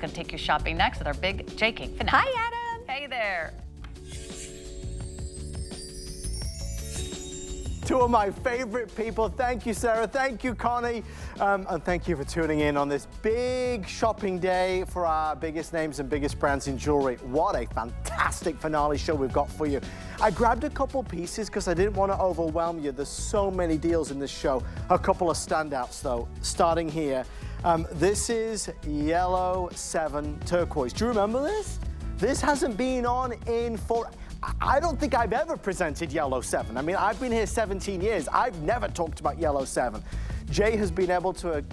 Gonna take you shopping next with our big J King finale. Hi, Adam. Hey there. Two of my favorite people. Thank you, Sarah. Thank you, Connie. And thank you for tuning in on this big shopping day for our biggest names and biggest brands in jewelry. What a fantastic finale show we've got for you. I grabbed a couple pieces because I didn't want to overwhelm you. There's so many deals in this show. A couple of standouts, though, starting here. This is Yellow 7 Turquoise. Do you remember this? This hasn't been on in I don't think I've ever presented Yellow 7. I mean, I've been here 17 years. I've never talked about Yellow 7. Jay has been able to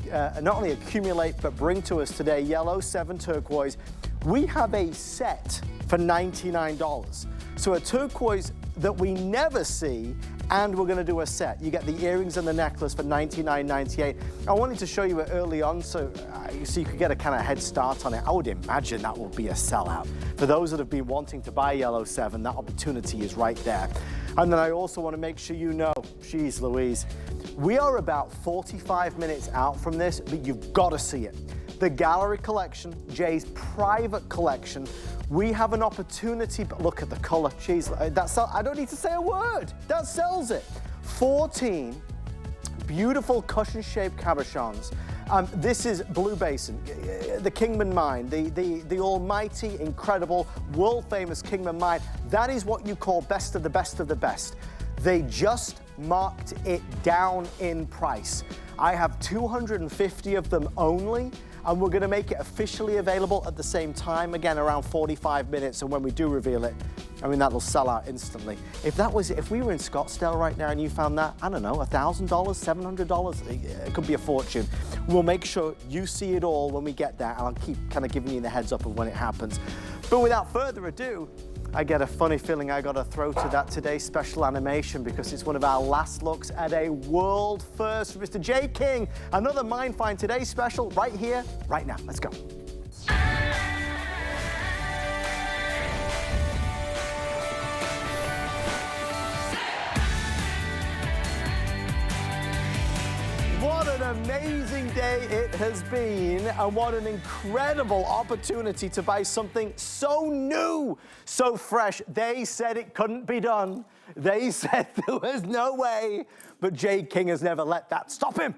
not only accumulate, but bring to us today Yellow 7 Turquoise. We have a set for $99. So a turquoise that we never see, and we're gonna do a set. You get the earrings and the necklace for $99.98. I wanted to show you it early on so you could get a kind of head start on it. I would imagine that will be a sellout. For those that have been wanting to buy Yellow 7, that opportunity is right there. And then I also want to make sure you know, geez Louise, we are about 45 minutes out from this, but you've got to see it. The gallery collection, Jay's private collection, we have an opportunity, but look at the color. Jeez, I don't need to say a word. That sells it. 14 beautiful cushion-shaped cabochons. This is Blue Basin, the Kingman mine, the almighty, incredible, world-famous Kingman mine. That is what you call best of the best of the best. They just marked it down in price. I have 250 of them only, and we're gonna make it officially available at the same time, again, around 45 minutes, and when we do reveal it, I mean, that'll sell out instantly. If we were in Scottsdale right now and you found that, I don't know, $1,000, $700, it could be a fortune. We'll make sure you see it all when we get there, and I'll keep kind of giving you the heads up of when it happens. But without further ado, I get a funny feeling I got to throw to that today's special animation because it's one of our last looks at a world first for Mr. J King. Another Mind Find Today special right here, right now. Let's go. What an amazing day it has been, and what an incredible opportunity to buy something so new, so fresh. They said it couldn't be done. They said there was no way, but J King has never let that stop him.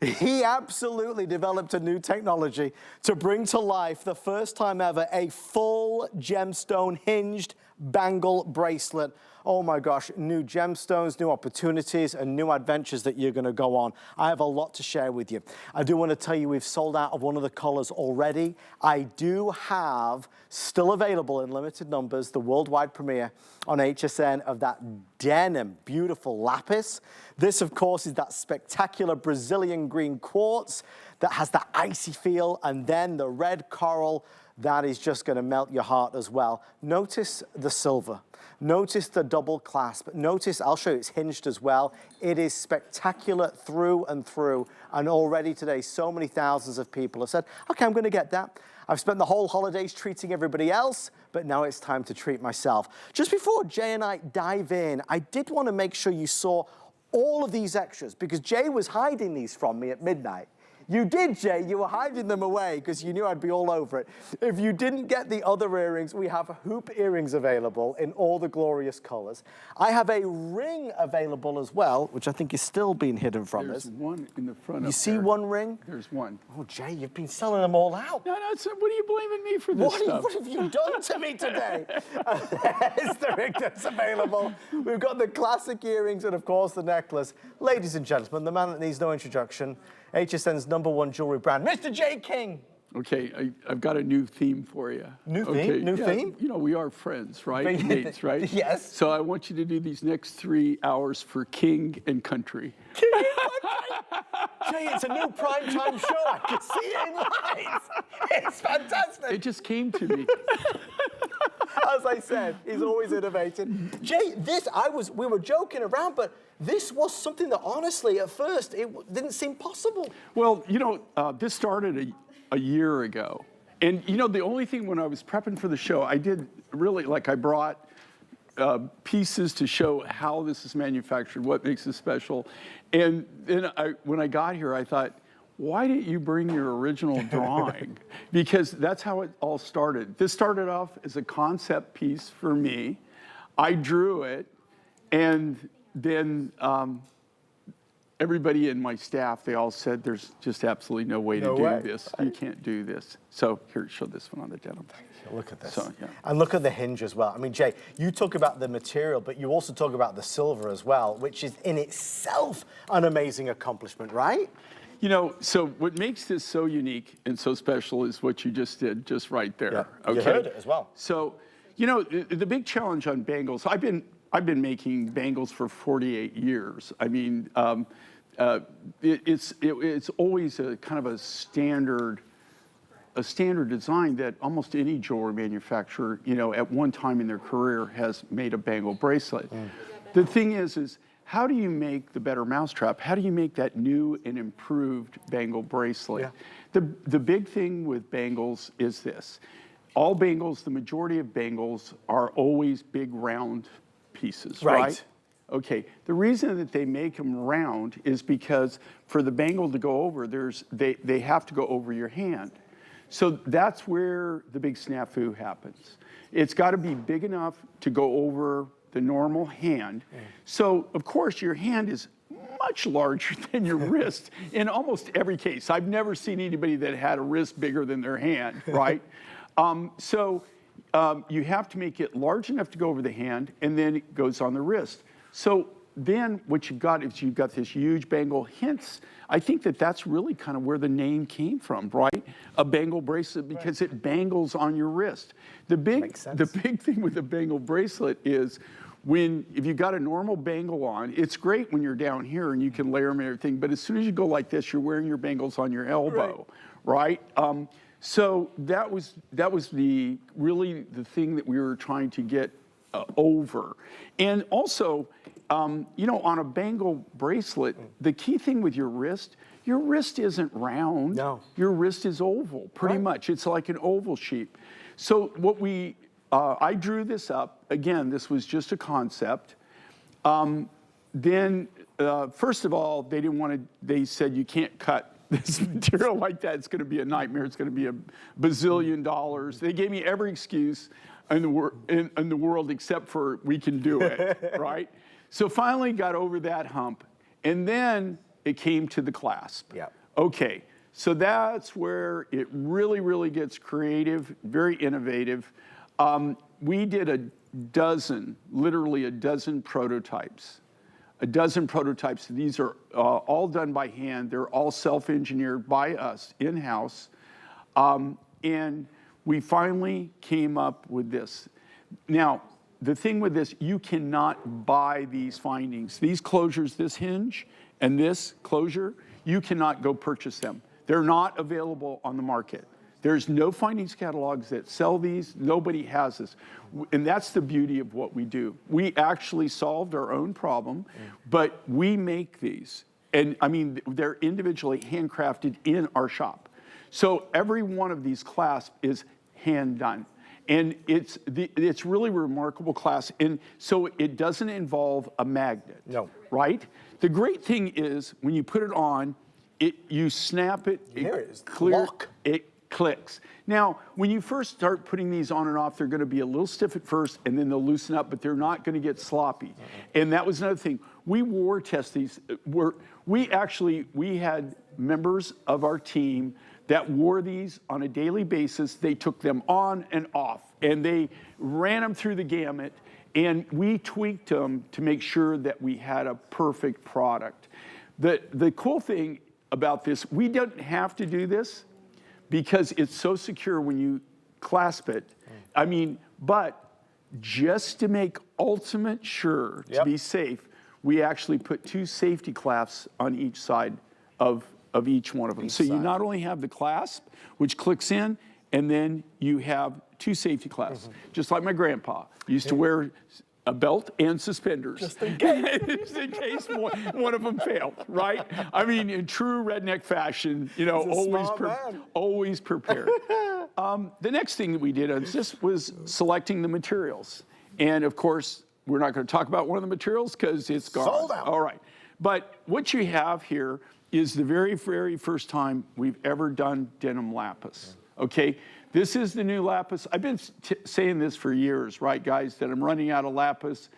He absolutely developed a new technology to bring to life, the first time ever, a full gemstone hinged bangle bracelet. Oh my gosh, new gemstones, new opportunities, and new adventures that you're gonna go on. I have a lot to share with you. I do wanna tell you we've sold out of one of the colors already. I do have still available in limited numbers, the worldwide premiere on HSN of that denim, beautiful lapis. This, of course, is that spectacular Brazilian green quartz that has that icy feel, and then the red coral. That is just gonna melt your heart as well. Notice the silver. Notice the double clasp. Notice, I'll show you, it's hinged as well. It is spectacular through and through. And already today, so many thousands of people have said, okay, I'm gonna get that. I've spent the whole holidays treating everybody else, but now it's time to treat myself. Just before Jay and I dive in, I did wanna make sure you saw all of these extras because Jay was hiding these from me at midnight. You did, Jay. You were hiding them away because you knew I'd be all over it. If you didn't get the other earrings, we have hoop earrings available in all the glorious colors. I have a ring available as well, which I think is still being hidden from us. There's one in the front. You see one ring? There's one. Oh, Jay, you've been selling them all out. No, what are you blaming me for this stuff? What have you done to me today? There's the ring that's available. We've got the classic earrings and, of course, the necklace. Ladies and gentlemen, the man that needs no introduction, HSN's #1 jewelry brand, Mr. J King. Okay, I've got a new theme for you. New theme? New theme? You know, we are friends, right? Mates, right? Yes. So I want you to do these next 3 hours for King and Country. King and Country? Jay, it's a new primetime show. I can see it in lights. It's fantastic. It just came to me. As I said, he's always innovating. Jay, we were joking around, but this was something that honestly, at first, it didn't seem possible. Well, you know, this started a year ago. And you know, the only thing when I was prepping for the show, I did really, I brought pieces to show how this is manufactured, what makes it special. And then when I got here, I thought, why didn't you bring your original drawing? Because that's how it all started. This started off as a concept piece for me. I drew it, and then everybody in my staff, they all said, there's just absolutely no way to do this. You can't do this. So here, show this one on the denim. Look at this. So, yeah. And look at the hinge as well. I mean, Jay, you talk about the material, but you also talk about the silver as well, which is in itself an amazing accomplishment, right? You know, so what makes this so unique and so special is what you just did, just right there. Yeah. Okay? You heard it as well. So, you know, the big challenge on bangles, I've been making bangles for 48 years. I mean, it's always a kind of a standard design that almost any jewelry manufacturer, you know, at one time in their career has made a bangle bracelet. The thing is how do you make the better mousetrap? How do you make that new and improved bangle bracelet? Yeah. The big thing with bangles is this. All bangles, the majority of bangles are always big round pieces, right? Okay, the reason that they make them round is because for the bangle to go over, they have to go over your hand. So that's where the big snafu happens. It's got to be big enough to go over the normal hand. So, of course, your hand is much larger than your wrist in almost every case. I've never seen anybody that had a wrist bigger than their hand, right? You have to make it large enough to go over the hand, and then it goes on the wrist. So then what you've got is you've got this huge bangle. Hence, I think that that's really kind of where the name came from, right? A bangle bracelet, because it bangles on your wrist. The big thing with a bangle bracelet is if you've got a normal bangle on, it's great when you're down here and you can layer them and everything, but as soon as you go like this, you're wearing your bangles on your elbow, right? So that was really the thing that we were trying to get over. And also, you know, on a bangle bracelet, the key thing with your wrist isn't round. No. Your wrist is oval, pretty much. It's like an oval shape. So what I drew this up. Again, this was just a concept. Then, first of all, they said you can't cut this material like that. It's going to be a nightmare. It's going to be $1 bazillion. They gave me every excuse in the world except for we can do it, right? So finally got over that hump, and then it came to the clasp. Yeah. Okay, so that's where it really, really gets creative, very innovative. We did literally a dozen prototypes. These are all done by hand. They're all self-engineered by us in-house. And we finally came up with this. Now, the thing with this, you cannot buy these findings. These closures, this hinge and this closure, you cannot go purchase them. They're not available on the market. There's no findings catalogs that sell these. Nobody has this. And that's the beauty of what we do. We actually solved our own problem, but we make these. And I mean, they're individually handcrafted in our shop. So every one of these clasps is hand done. And it's really remarkable clasp. And so it doesn't involve a magnet. No. Right? The great thing is when you put it on, you snap it, it clicks. Now, when you first start putting these on and off, they're going to be a little stiff at first, and then they'll loosen up, but they're not going to get sloppy. And that was another thing. We war test these. We had members of our team that wore these on a daily basis. They took them on and off, and they ran them through the gamut, and we tweaked them to make sure that we had a perfect product. The cool thing about this, we don't have to do this because it's so secure when you clasp it. I mean, but just to make ultimate sure to be safe, we actually put 2 safety clasps on each side of each one of them. So you not only have the clasp, which clicks in, and then you have 2 safety clasps. Just like my grandpa used to wear a belt and suspenders. Just in case. Just in case one of them failed, right? I mean, in true redneck fashion, you know, always prepared. The next thing that we did on this was selecting the materials. And of course, we're not going to talk about one of the materials because it's gone. Sold out. All right. But what you have here is the very, very first time we've ever done denim lapis, okay? This is the new lapis. I've been saying this for years, right, guys, that I'm running out of lapis,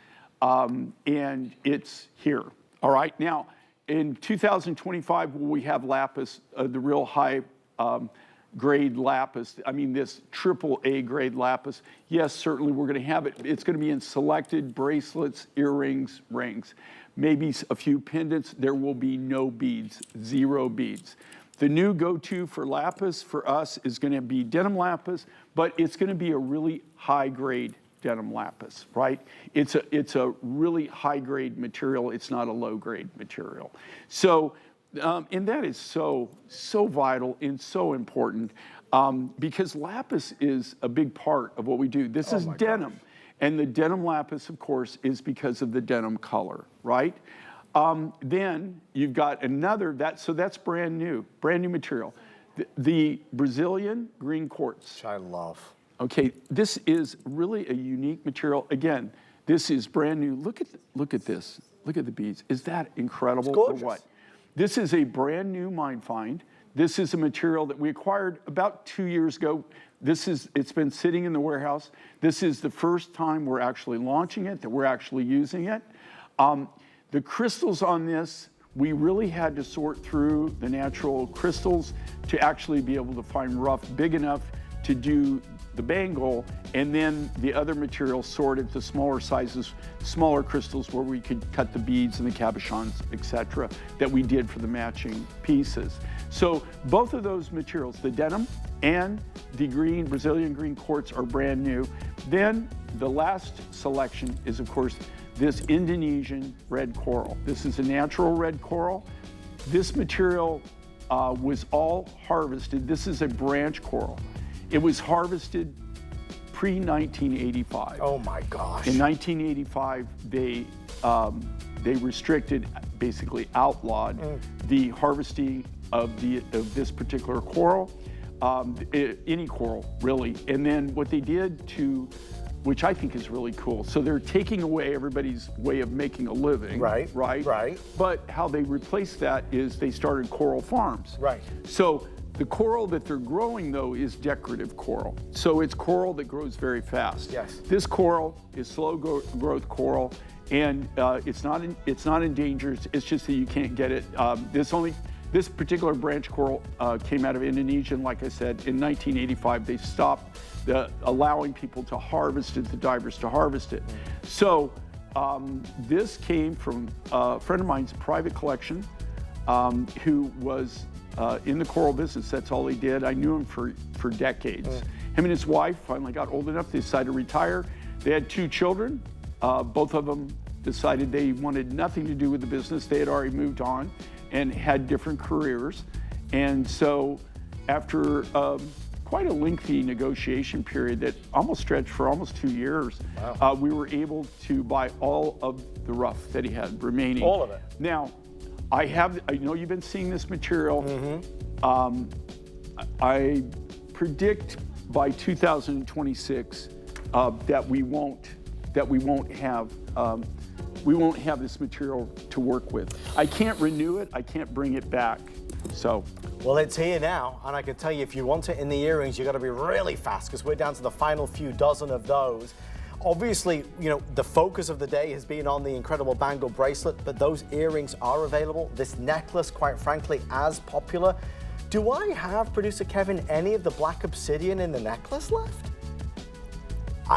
and it's here, all right? Now, in 2025, will we have lapis, the real high grade lapis? I mean, this AAA grade lapis. Yes, certainly we're gonna have it. It's gonna be in selected bracelets, earrings, rings, maybe a few pendants. There will be no beads, 0 beads. The new go-to for lapis for us is gonna be denim lapis, but it's gonna be a really high grade denim lapis, right? It's a really high grade material. It's not a low grade material. So, and that is so vital and so important because lapis is a big part of what we do. This is denim. Gosh. And the denim lapis, of course, is because of the denim color, right? Then you've got another, so that's brand new material. The Brazilian green quartz. Which I love. Okay, this is really a unique material. Again, this is brand new. Look at this. Look at the beads. Is that incredible? It's gorgeous. Or what? This is a brand new mine find. This is a material that we acquired about 2 years ago. It's been sitting in the warehouse. This is the first time we're actually launching it, that we're actually using it. The crystals on this, we really had to sort through the natural crystals to actually be able to find rough big enough to do the bangle, and then the other materials sorted to smaller sizes, smaller crystals where we could cut the beads and the cabochons, etc., that we did for the matching pieces. So both of those materials, the denim and the Brazilian green quartz, are brand new. Then the last selection is, of course, this Indonesian red coral. This is a natural red coral. This material was all harvested. This is a branch coral. It was harvested pre-1985. Oh my gosh. In 1985, they restricted, basically outlawed, the harvesting of this particular coral, any coral really. And then what they did which I think is really cool. So they're taking away everybody's way of making a living. Right. But how they replaced that is they started coral farms. Right. So the coral that they're growing, though, is decorative coral. So it's coral that grows very fast. Yes. This coral is slow growth coral, and it's not endangered. It's just that you can't get it. This particular branch coral came out of Indonesia, and like I said, in 1985 they stopped allowing people to harvest it, the divers to harvest it. So this came from a friend of mine's private collection who was in the coral business. That's all he did. I knew him for decades. Him and his wife finally got old enough, they decided to retire. They had 2 children. Both of them decided they wanted nothing to do with the business. They had already moved on and had different careers. And so after quite a lengthy negotiation period that almost stretched for almost 2 years, wow, we were able to buy all of the rough that he had remaining. All of it. Now, I know you've been seeing this material. I predict by 2026 that we won't have this material to work with. I can't renew it. I can't bring it back. So. Well, it's here now, and I can tell you, if you want it in the earrings, you got to be really fast because we're down to the final few dozen of those. Obviously, you know, the focus of the day has been on the incredible bangle bracelet, but those earrings are available. This necklace, quite frankly, as popular. Do I have, producer Kevin, any of the black obsidian in the necklace left?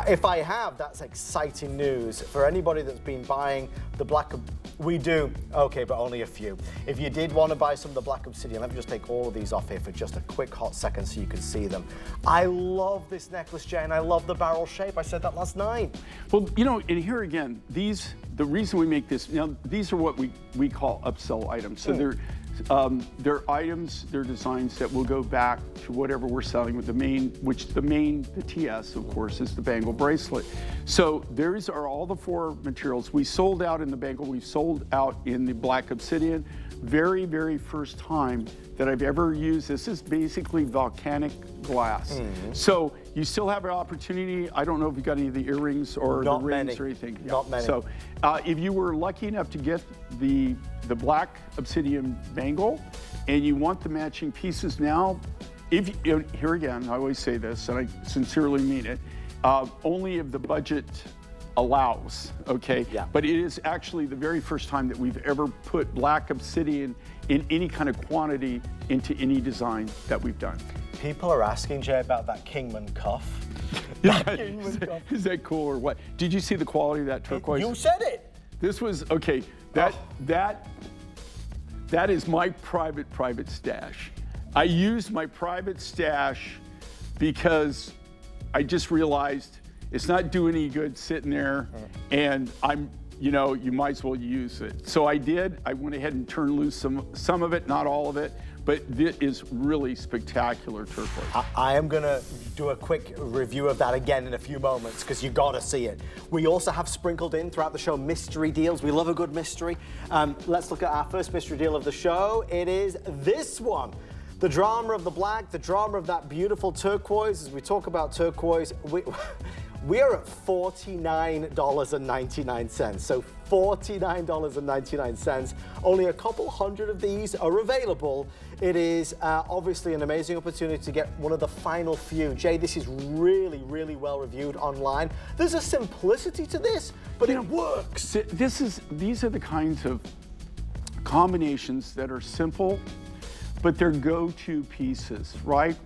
If I have, that's exciting news. For anybody that's been buying the black, we do, okay, but only a few. If you did want to buy some of the black obsidian, let me just take all of these off here for just a quick hot second so you can see them. I love this necklace, Jay, and I love the barrel shape. I said that last night. Well, you know, and here again, the reason we make this, you know, these are what we call upsell items. So they're items, they're designs that will go back to whatever we're selling with the TS, of course, is the bangle bracelet. So these are all the 4 materials. We sold out in the bangle, we've sold out in the black obsidian. Very, very first time that I've ever used this is basically volcanic glass. So you still have an opportunity. I don't know if you got any of the earrings or Not the rings many. or anything. Not many. So if you were lucky enough to get the black obsidian bangle and you want the matching pieces now, here again, I always say this, and I sincerely mean it, only if the budget allows, okay? Yeah. But it is actually the very first time that we've ever put black obsidian in any kind of quantity into any design that we've done. People are asking, Jay, about that Kingman cuff. Is that cool or what? Did you see the quality of that turquoise? You said it. This was, okay, that is my private stash. I used my private stash because I just realized it's not doing any good sitting there, and you might as well use it. So I did. I went ahead and turned loose some of it, not all of it, but this is really spectacular turquoise. I am gonna do a quick review of that again in a few moments because you gotta see it. We also have sprinkled in throughout the show mystery deals. We love a good mystery. Let's look at our first mystery deal of the show. It is this one. The drama of the black, the drama of that beautiful turquoise. As we talk about turquoise, we are at $49.99. So $49.99. Only a couple hundred of these are available. It is obviously an amazing opportunity to get one of the final few. Jay, this is really, really well reviewed online. There's a simplicity to this, but it works. These are the kinds of combinations that are simple, but they're go-to pieces, right?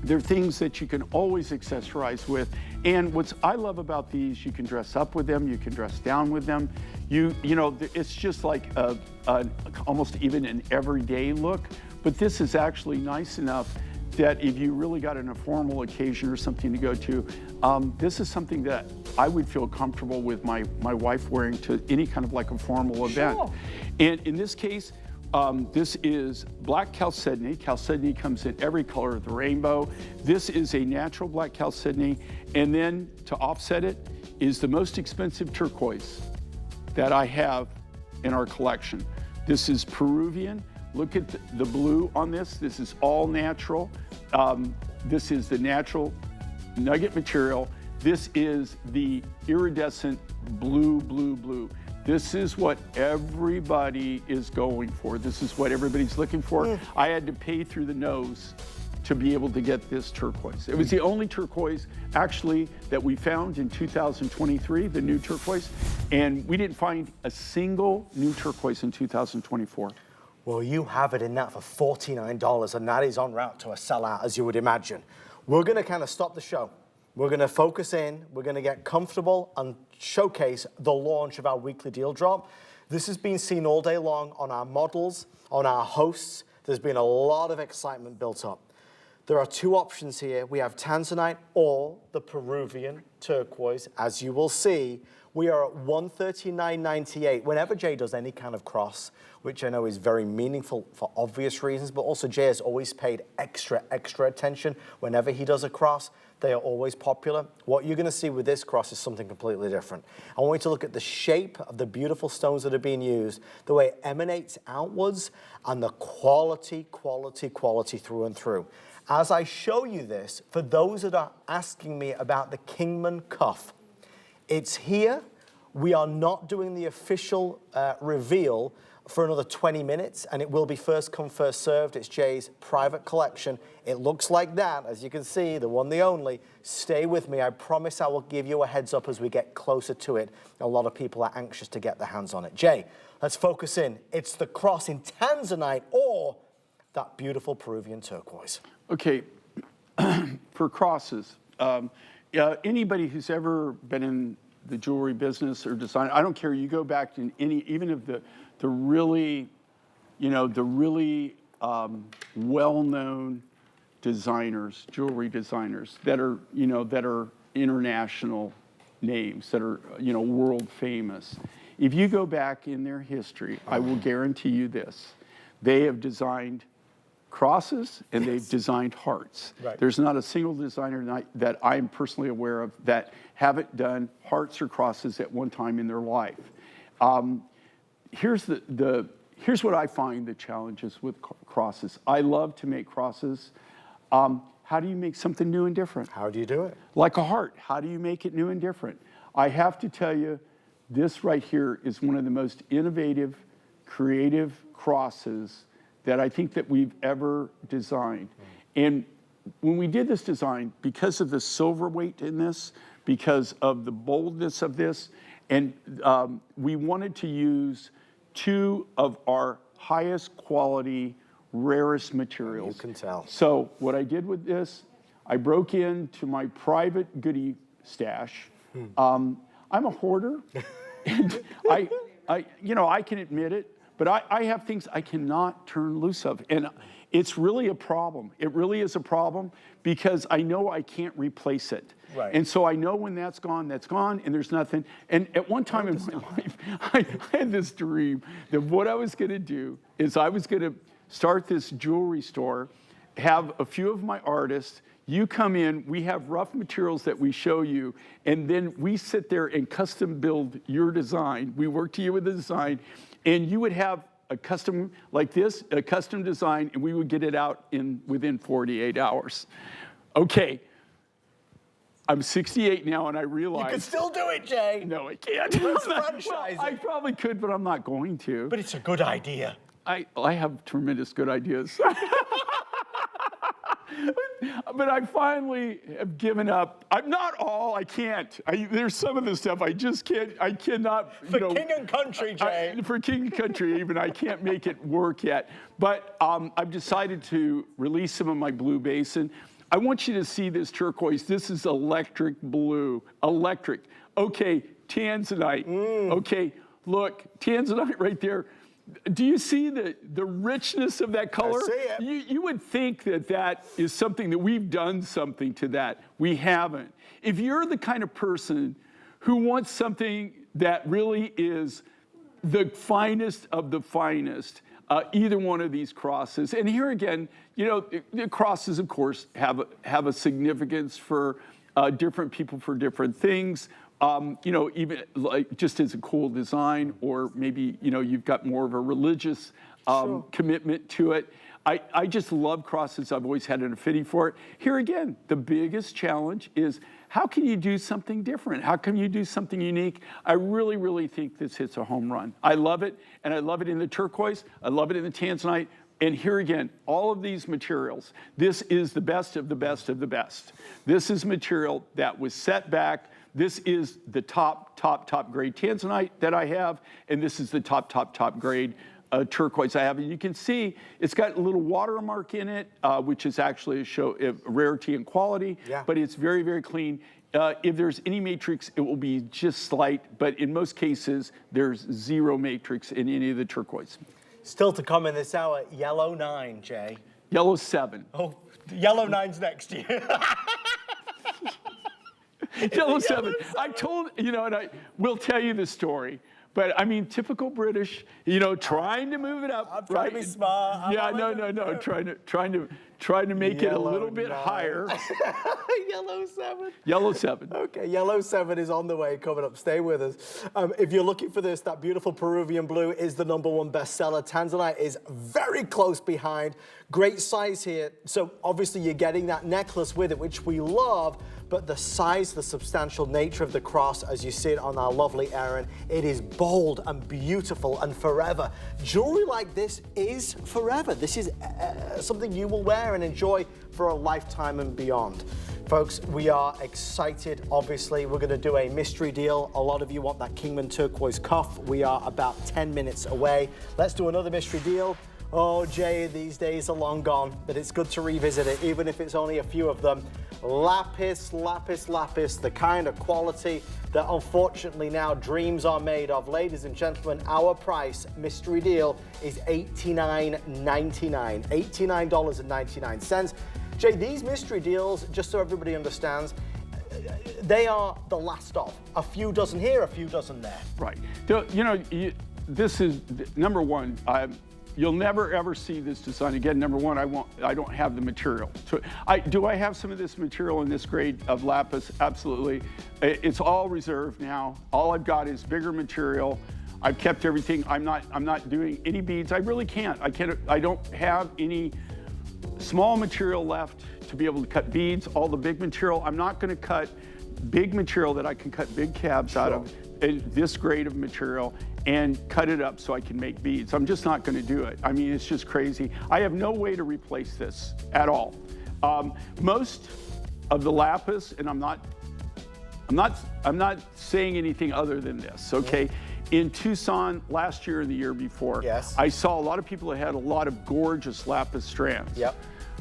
They're things that you can always accessorize with. And what I love about these, you can dress up with them, you can dress down with them. It's just like almost even an everyday look. But this is actually nice enough that if you really got an informal occasion or something to go to, this is something that I would feel comfortable with my wife wearing to any kind of like a formal event. Sure. And in this case, this is black chalcedony. Chalcedony comes in every color of the rainbow. This is a natural black chalcedony. And then to offset it is the most expensive turquoise that I have in our collection. This is Peruvian. Look at the blue on this. This is all natural. This is the natural nugget material. This is the iridescent blue, blue, blue. This is what everybody is going for. This is what everybody's looking for. I had to pay through the nose to be able to get this turquoise. It was the only turquoise actually that we found in 2023, the new turquoise, and we didn't find a single new turquoise in 2024. Well, you have it in that for $49, and that is en route to a sellout, as you would imagine. We're gonna kind of stop the show. We're gonna focus in, we're gonna get comfortable and showcase the launch of our weekly deal drop. This has been seen all day long on our models, on our hosts. There's been a lot of excitement built up. There are two options here. We have Tanzanite or the Peruvian turquoise. As you will see, we are at $139.98. Whenever Jay does any kind of cross, which I know is very meaningful for obvious reasons, but also Jay has always paid extra attention whenever he does a cross. They are always popular. What you're gonna see with this cross is something completely different. I want you to look at the shape of the beautiful stones that are being used, the way it emanates outwards, and the quality through and through. As I show you this, for those that are asking me about the Kingman cuff, it's here. We are not doing the official reveal for another 20 minutes, and it will be first come, first served. It's Jay's private collection. It looks like that, as you can see, the one, the only. Stay with me. I promise I will give you a heads up as we get closer to it. A lot of people are anxious to get their hands on it. Jay, let's focus in. It's the cross in Tanzanite or that beautiful Peruvian turquoise. Okay, for crosses, anybody who's ever been in the jewelry business or design, I don't care, you go back to any, even if the really, well-known designers, jewelry designers that are international names, that are, world famous. If you go back in their history, I will guarantee you this, they have designed crosses and they've designed hearts. Right. There's not a single designer that I'm personally aware of that haven't done hearts or crosses at one time in their life. Here's what I find the challenges with crosses. I love to make crosses. how do you make something new and different? How do you do it? Like a heart, how do you make it new and different? I have to tell you, this right here is one of the most innovative, creative crosses that I think that we've ever designed. And when we did this design, because of the silver weight in this, because of the boldness of this, and we wanted to use 2 of our highest quality, rarest materials. You can tell. So what I did with this, I broke into my private goodie stash. I'm a hoarder, and I can admit it, but I have things I cannot turn loose of, and it's really a problem. It really is a problem because I know I can't replace it. Right. And so I know when that's gone, and there's nothing. And at one time in my life, I had this dream that what I was going to do is I was going to start this jewelry store, have a few of my artists, you come in, we have rough materials that we show you, and then we sit there and custom build your design. We work to you with the design, and you would have a custom like this, a custom design, and we would get it out within 48 hours. Okay, I'm 68 now, and I realize... You can still do it, Jay. No, I can't. Let's franchise I it. probably could, but I'm not going to. But it's a good idea. I have tremendous good ideas. But I finally have given up. I'm not all, I can't. There's some of the stuff I just can't, I cannot. For king and country, Jay. For king and country, even, I can't make it work yet. But I've decided to release some of my blue basin. I want you to see this turquoise. This is electric blue, electric. Okay, tanzanite. Okay, look, tanzanite right there. Do you see the richness of that color? I see it. You would think that that is something that we've done something to that. We haven't. If you're the kind of person who wants something that really is the finest of the finest, either one of these crosses, and here again, the crosses, of course, have a significance for different people for different things. Even like just as a cool design, or maybe, you've got more of a religious commitment to it. I just love crosses. I've always had an affinity for it. Here again, the biggest challenge is how can you do something different? How can you do something unique? I really, really think this hits a home run. I love it, and I love it in the turquoise. I love it in the tanzanite. And here again, all of these materials, this is the best of the best of the best. This is material that was set back. This is the top grade tanzanite that I have, and this is the top grade turquoise I have. And you can see it's got a little watermark in it, which is actually a show of rarity and quality, but it's very, very clean. If there's any matrix, it will be just slight, but in most cases, there's zero matrix in any of the turquoise. Still to come in this hour, yellow 9, Jay. Yellow 7. Oh, yellow 9's next to you. Yellow 7. I told, and I will tell you the story. But I mean, typical British, trying to move it up. I'm trying to be smart. Trying to make it a little bit higher. Yellow 7. Yellow 7. Okay, yellow 7 is on the way, coming up. Stay with us. If you're looking for this, that beautiful Peruvian blue is the #1 bestseller. Tanzanite is very close behind. Great size here. So obviously you're getting that necklace with it, which we love. But the size, the substantial nature of the cross, as you see it on our lovely Erin, it is bold and beautiful and forever. Jewelry like this is forever. This is something you will wear and enjoy for a lifetime and beyond. Folks, we are excited. Obviously, we're going to do a mystery deal. A lot of you want that Kingman turquoise cuff. We are about 10 minutes away. Let's do another mystery deal. Oh, Jay, these days are long gone, but it's good to revisit it, even if it's only a few of them. Lapis, lapis, lapis, the kind of quality that unfortunately now dreams are made of. Ladies and gentlemen, our price, mystery deal, is $89.99. $89.99. Jay, these mystery deals, just so everybody understands, they are the last of. A few dozen here, a few dozen there. Right. This is, number one, you'll never ever see this design again. Number one, I don't have the material. So do I have some of this material in this grade of lapis? Absolutely. It's all reserved now. All I've got is bigger material. I've kept everything. I'm not doing any beads. I really can't. I don't have any small material left to be able to cut beads, all the big material. I'm not gonna cut big material that I can cut big cabs out of, this grade of material, and cut it up so I can make beads. I'm just not gonna do it. I mean, it's just crazy. I have no way to replace this at all. Most of the lapis, and I'm not saying anything other than this, okay? In Tucson last year and the year before, I saw a lot of people that had a lot of gorgeous lapis strands.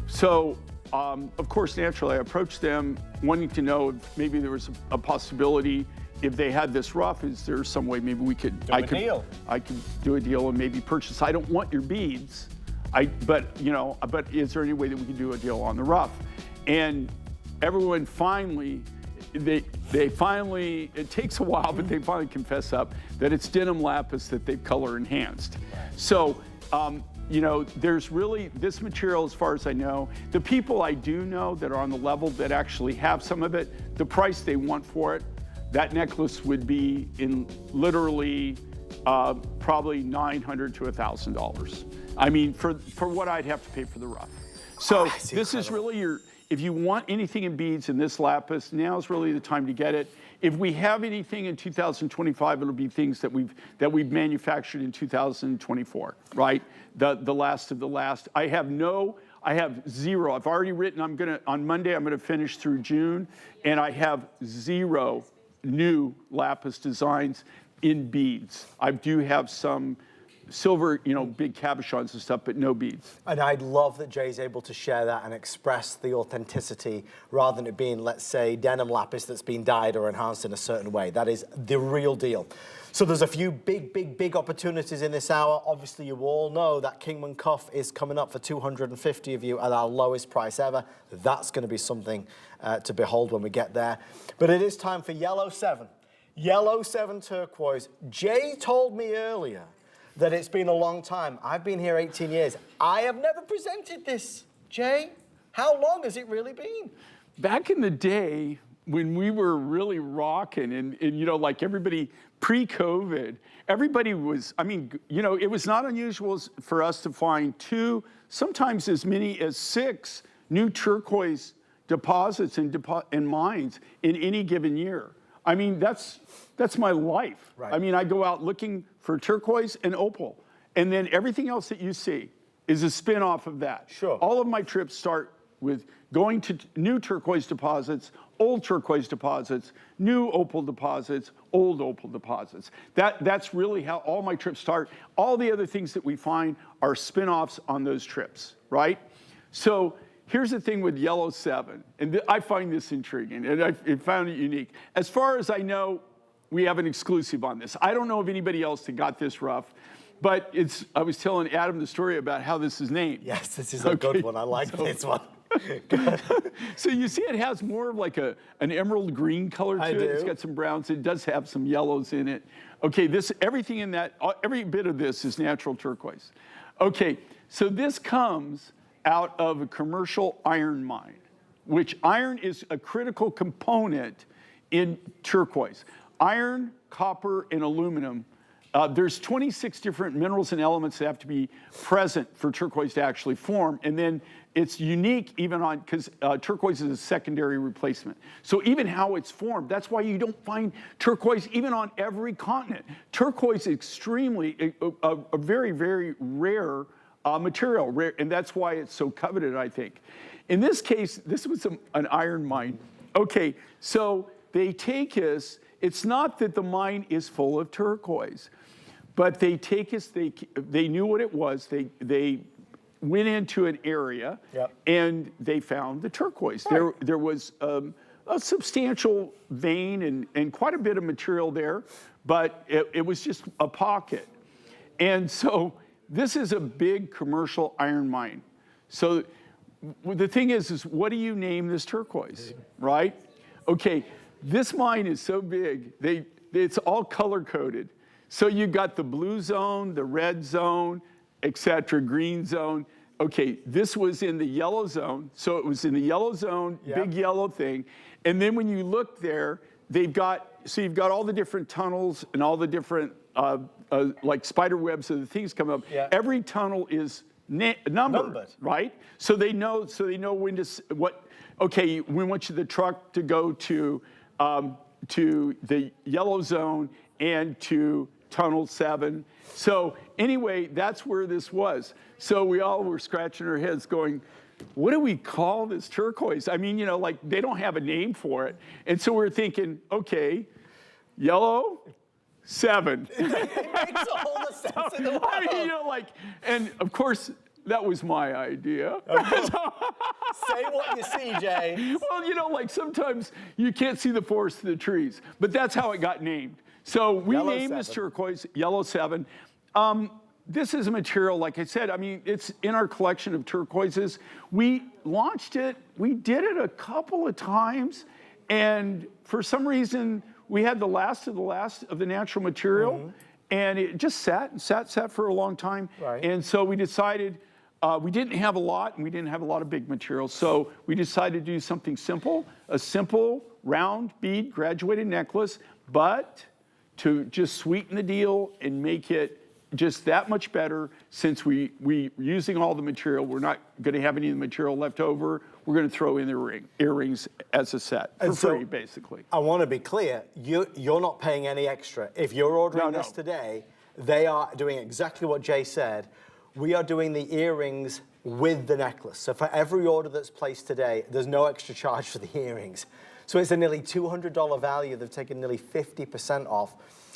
So, of course, naturally, I approached them wanting to know if maybe there was a possibility if they had this rough, is there some way maybe we could I could do a deal and maybe purchase. I don't want your beads, but is there any way that we could do a deal on the rough? And everyone finally, they finally, it takes a while, but they finally confess up that it's denim lapis that they've color enhanced. So, there's really, this material, as far as I know, the people I do know that are on the level that actually have some of it, the price they want for it, that necklace would be in literally probably $900 to $1,000. I mean, for what I'd have to pay for the rough. So this is really if you want anything in beads in this lapis, now's really the time to get it. If we have anything in 2025, it'll be things that we've manufactured in 2024, right? The last of the last. I have zero. I've already written, on Monday, I'm gonna finish through June, and I have 0 new lapis designs in beads. I do have some silver, big cabochons and stuff, but no beads. And I love that Jay's able to share that and express the authenticity rather than it being, let's say, denim lapis that's been dyed or enhanced in a certain way. That is the real deal. So there's a few big opportunities in this hour. Obviously, you all know that Kingman cuff is coming up for 250 of you at our lowest price ever. That's going to be something to behold when we get there. But it is time for Yellow 7. Yellow 7 turquoise. Jay told me earlier that it's been a long time. I've been here 18 years. I have never presented this. Jay, how long has it really been? Back in the day, when we were really rocking and like everybody pre-COVID, everybody was, it was not unusual for us to find 2, sometimes as many as 6 new turquoise deposits and mines in any given year. I mean, that's my life. Right. I mean, I go out looking for turquoise and opal, and then everything else that you see is a spin-off of that. Sure. All of my trips start with going to new turquoise deposits, old turquoise deposits, new opal deposits, old opal deposits. That's really how all my trips start. All the other things that we find are spin-offs on those trips, right? So here's the thing with Yellow 7, and I find this intriguing, and I found it unique. As far as I know, we have an exclusive on this. I don't know of anybody else that got this rough, but I was telling Adam the story about how this is named. Yes, this is a good one. I like this one. So you see it has more of like an emerald green color to it. It's got some browns. It does have some yellows in it. Okay, everything in that, every bit of this is natural turquoise. Okay, so this comes out of a commercial iron mine, which iron is a critical component in turquoise. Iron, copper, and aluminum. There's 26 different minerals and elements that have to be present for turquoise to actually form. And then it's unique even because turquoise is a secondary replacement. So even how it's formed, that's why you don't find turquoise even on every continent. Turquoise is extremely, a very, very rare material, and that's why it's so coveted, I think. In this case, this was an iron mine. Okay, so they take us, it's not that the mine is full of turquoise, but they take us, they knew what it was, they went into an area, and they found the turquoise. Right. There was a substantial vein and quite a bit of material there, but it was just a pocket. And so this is a big commercial iron mine. So the thing is what do you name this turquoise, right? Okay, this mine is so big, it's all color-coded. So you got the blue zone, the red zone, et cetera, green zone. Okay, this was in the yellow zone. So it was in the yellow zone, big yellow thing. And then when you look there, you've got all the different tunnels and all the different like spider webs of the things come up. Yeah. Every tunnel is numbered, right? So they know when to okay, we want the truck to go to the yellow zone and to tunnel 7. So anyway, that's where this was. So we all were scratching our heads going, what do we call this turquoise? I mean, like they don't have a name for it. And so we're thinking, okay, yellow 7. It makes all the sense in the world. I mean, and of course, that was my idea. Say what you see, Jay. Well, like sometimes you can't see the forest through the trees, but that's how it got named. So we named this turquoise Yellow 7. This is a material, like I said, I mean, it's in our collection of turquoises. We launched it, we did it a couple of times, and for some reason, we had the last of the natural material, and it just sat for a long time. Right. And so we decided, we didn't have a lot, and we didn't have a lot of big material, so we decided to do something simple, a simple round bead graduated necklace, but to just sweeten the deal and make it just that much better, since we using all the material, we're not going to have any of the material left over. We're going to throw in the earrings as a set for free, basically. I want to be clear, you're not paying any extra. If you're ordering this today, they are doing exactly what Jay said. We are doing the earrings with the necklace. So for every order that's placed today, there's no extra charge for the earrings. So it's a nearly $200 value. They've taken nearly 50% off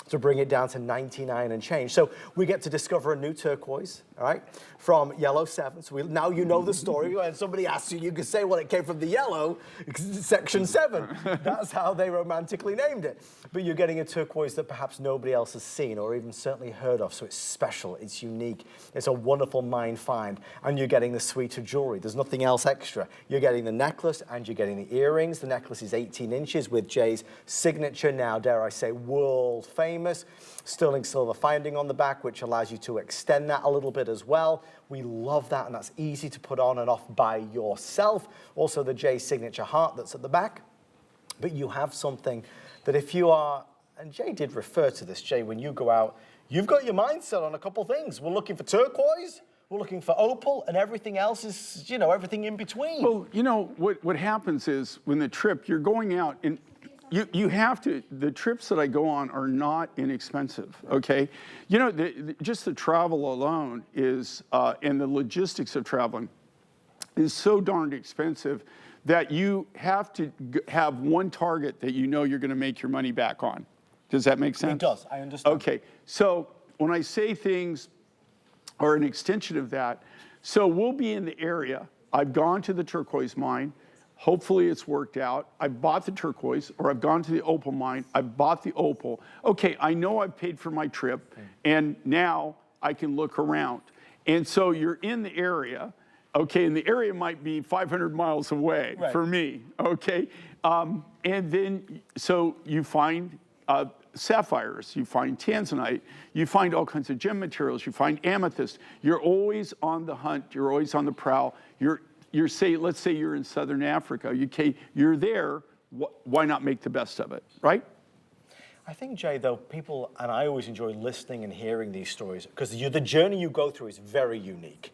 to bring it down to 99 and change. So we get to discover a new turquoise, all right, from Yellow 7. So now you know the story. When somebody asks you, you can say, well, it came from the yellow, section 7. That's how they romantically named it. But you're getting a turquoise that perhaps nobody else has seen or even certainly heard of. So it's special, it's unique, it's a wonderful mind find. And you're getting the suite of jewelry. There's nothing else extra. You're getting the necklace and you're getting the earrings. The necklace is 18 inches with Jay's signature, now dare I say, world famous sterling silver finding on the back, which allows you to extend that a little bit as well. We love that, and that's easy to put on and off by yourself. Also the Jay signature heart that's at the back. But you have something that if you are, and Jay did refer to this, Jay, when you go out, you've got your mindset on a couple things. We're looking for turquoise, we're looking for opal, and everything else is, everything in between. Well, what happens is when the trip, you're going out, and you have to, the trips that I go on are not inexpensive, okay? Just the travel alone is, and the logistics of traveling is so darned expensive that you have to have one target that you're going to make your money back on. Does that make sense? It does, I understand. Okay, so when I say things are an extension of that, so we'll be in the area. I've gone to the turquoise mine. Hopefully it's worked out. I bought the turquoise, or I've gone to the opal mine. I bought the opal. Okay, I know I've paid for my trip, and now I can look around. And so you're in the area, okay, and the area might be 500 miles away for me, okay? And then, so you find sapphires, you find tanzanite, you find all kinds of gem materials, you find amethyst. You're always on the hunt, you're always on the prowl. Let's say you're in Southern Africa, you're there, why not make the best of it, right? I think, Jay, though, people, and I always enjoy listening and hearing these stories, because the journey you go through is very unique.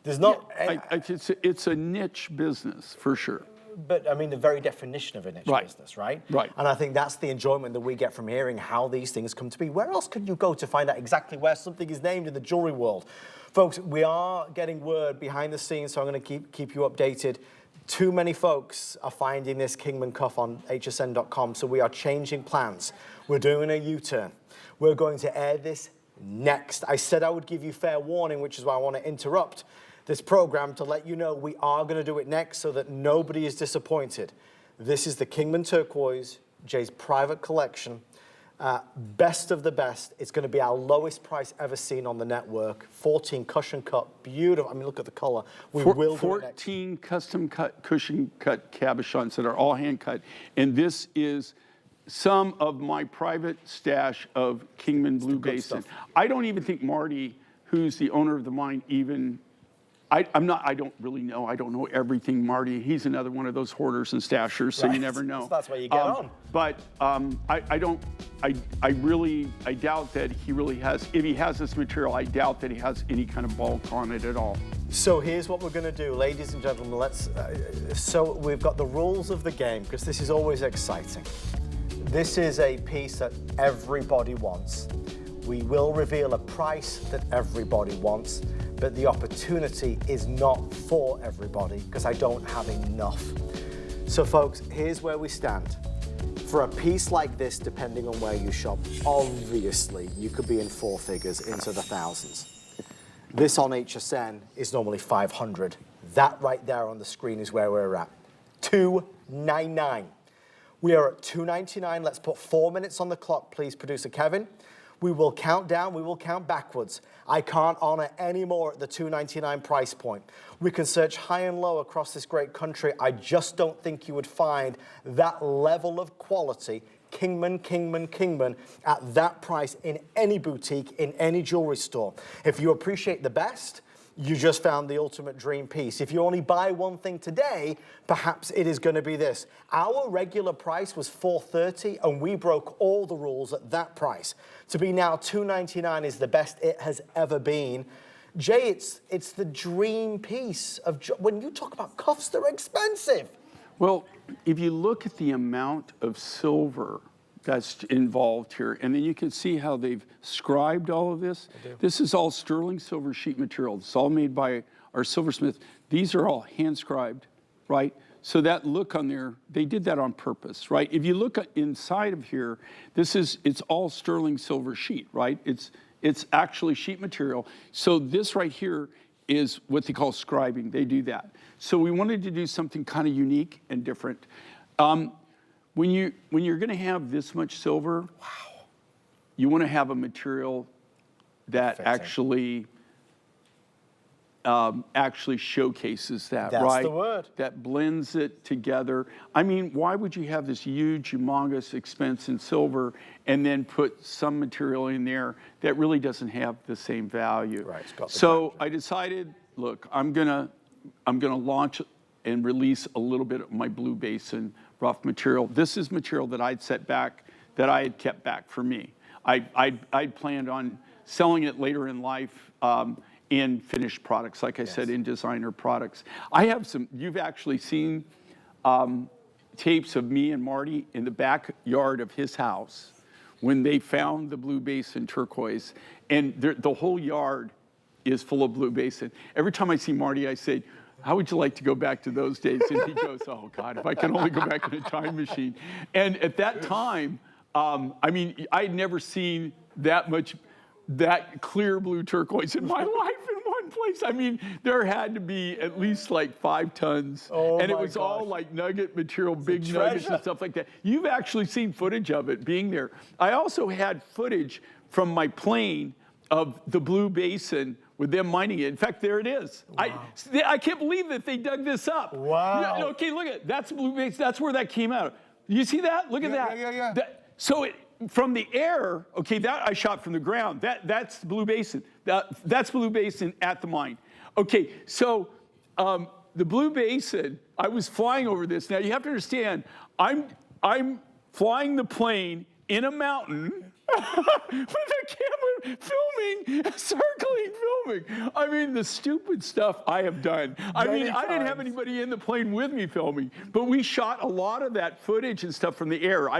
There's not... It's a niche business, for sure. But, I mean, the very definition of a niche business, right? Right. And I think that's the enjoyment that we get from hearing how these things come to be. Where else can you go to find out exactly where something is named in the jewelry world? Folks, we are getting word behind the scenes, so I'm going to keep you updated. Too many folks are finding this Kingman cuff on hsn.com, so we are changing plans. We're doing a U-turn. We're going to air this next. I said I would give you fair warning, which is why I want to interrupt this program to let you know we are going to do it next so that nobody is disappointed. This is the Kingman turquoise, Jay's private collection. Best of the best. It's going to be our lowest price ever seen on the network. 14 cushion cut, beautiful. I mean, look at the color. We will do 14 custom cut, cushion cut cabochons that are all hand cut. And this is some of my private stash of Kingman Blue Basin. I don't even think Marty, who's the owner of the mine, even... I don't really know. I don't know everything, Marty. He's another one of those hoarders and stashers, so you never know. So that's why you get on. But I doubt that he really has, if he has this material, I doubt that he has any kind of bulk on it at all. So here's what we're going to do, ladies and gentlemen. So we've got the rules of the game, because this is always exciting. This is a piece that everybody wants. We will reveal a price that everybody wants, but the opportunity is not for everybody because I don't have enough. So folks, here's where we stand. For a piece like this, depending on where you shop, obviously you could be in 4 figures into the thousands. This on HSN is normally $500. That right there on the screen is where we're at. $299. We are at $299. Let's put 4 minutes on the clock, please, producer Kevin. We will count down, we will count backwards. I can't honor any more at the $299 price point. We can search high and low across this great country. I just don't think you would find that level of quality, Kingman, at that price in any boutique, in any jewelry store. If you appreciate the best, you just found the ultimate dream piece. If you only buy one thing today, perhaps it is going to be this. Our regular price was $430, and we broke all the rules at that price. To be now $299 is the best it has ever been. Jay, it's the dream piece of when you talk about cuffs, they're expensive. Well, if you look at the amount of silver that's involved here, and then you can see how they've scribed all of this. This is all sterling silver sheet material. It's all made by our silversmith. These are all hand scribed, right? So that look on there, they did that on purpose, right? If you look inside of here, it's all sterling silver sheet, right? It's actually sheet material. So this right here is what they call scribing. They do that. So we wanted to do something kind of unique and different. When you're going to have this much silver, wow, you want to have a material that actually showcases that, right? That's the word. That blends it together. I mean, why would you have this huge, humongous expense in silver and then put some material in there that really doesn't have the same value? Right. So I decided, look, I'm gonna launch and release a little bit of my Blue Basin rough material. This is material that I'd set back, that I had kept back for me. I'd planned on selling it later in life in finished products, like I said, in designer products. I have some, you've actually seen tapes of me and Marty in the backyard of his house when they found the Blue Basin turquoise, and the whole yard is full of Blue Basin. Every time I see Marty, I say, how would you like to go back to those days? And he goes, oh God, if I can only go back in a time machine. And at that time, I mean, I'd never seen that clear blue turquoise in my life in one place. I mean, there had to be at least like 5 tons. Oh, and it was all like nugget material, big nuggets and stuff like that. You've actually seen footage of it being there. I also had footage from my plane of the Blue Basin with them mining it. In fact, there it is. Wow. I can't believe that they dug this up. Wow. Okay, look at that's Blue Basin. That's where that came out. You see that? Look at that. Yeah. So from the air, okay, that I shot from the ground. That's Blue Basin. That's Blue Basin at the mine. Okay, so the Blue Basin, I was flying over this. Now you have to understand, I'm flying the plane in a mountain with a camera filming. I mean, the stupid stuff I have done. I mean, I didn't have anybody in the plane with me filming, but we shot a lot of that footage and stuff from the air.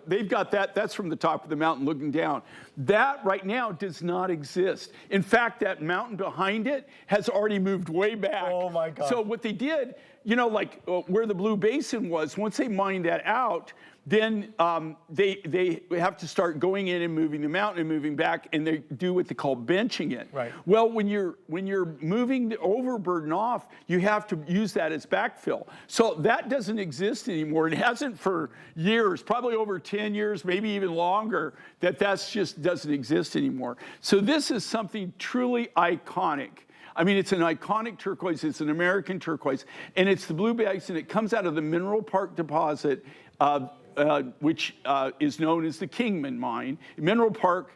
They've got that. That's from the top of the mountain looking down. That right now does not exist. In fact, that mountain behind it has already moved way back. Oh my God. So what they did, you know, like where the Blue Basin was, once they mined that out, then they have to start going in and moving the mountain and moving back, and they do what they call benching it. Right. Well, when you're moving the overburden off, you have to use that as backfill. So that doesn't exist anymore. It hasn't for years, probably over 10 years, maybe even longer, that's just doesn't exist anymore. So this is something truly iconic. I mean, it's an iconic turquoise. It's an American turquoise, and it's the Blue Basin. It comes out of the Mineral Park deposit, which is known as the Kingman Mine. Mineral Park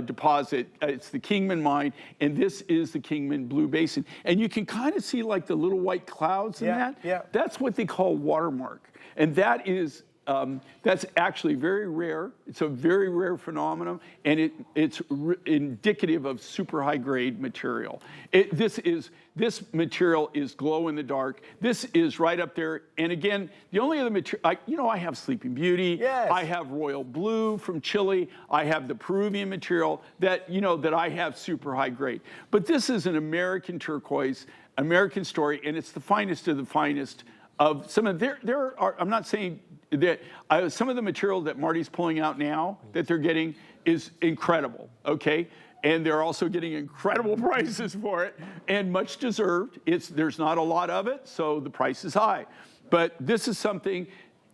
deposit, it's the Kingman Mine, and this is the Kingman Blue Basin. And you can kind of see like the little white clouds in that. Yeah. That's what they call watermark. And that is That's actually very rare. It's a very rare phenomenon, and it's indicative of super high grade material. This material is glow in the dark. This is right up there. And again, the only other material, I have Sleeping Beauty. Yes. I have Royal Blue from Chile. I have the Peruvian material that I have super high grade. But this is an American turquoise, American story, and it's the finest of the finest. Of some of there are, I'm not saying that some of the material that Marty's pulling out now that they're getting is incredible, okay? And they're also getting incredible prices for it, and much deserved. There's not a lot of it, so the price is high. But this is something,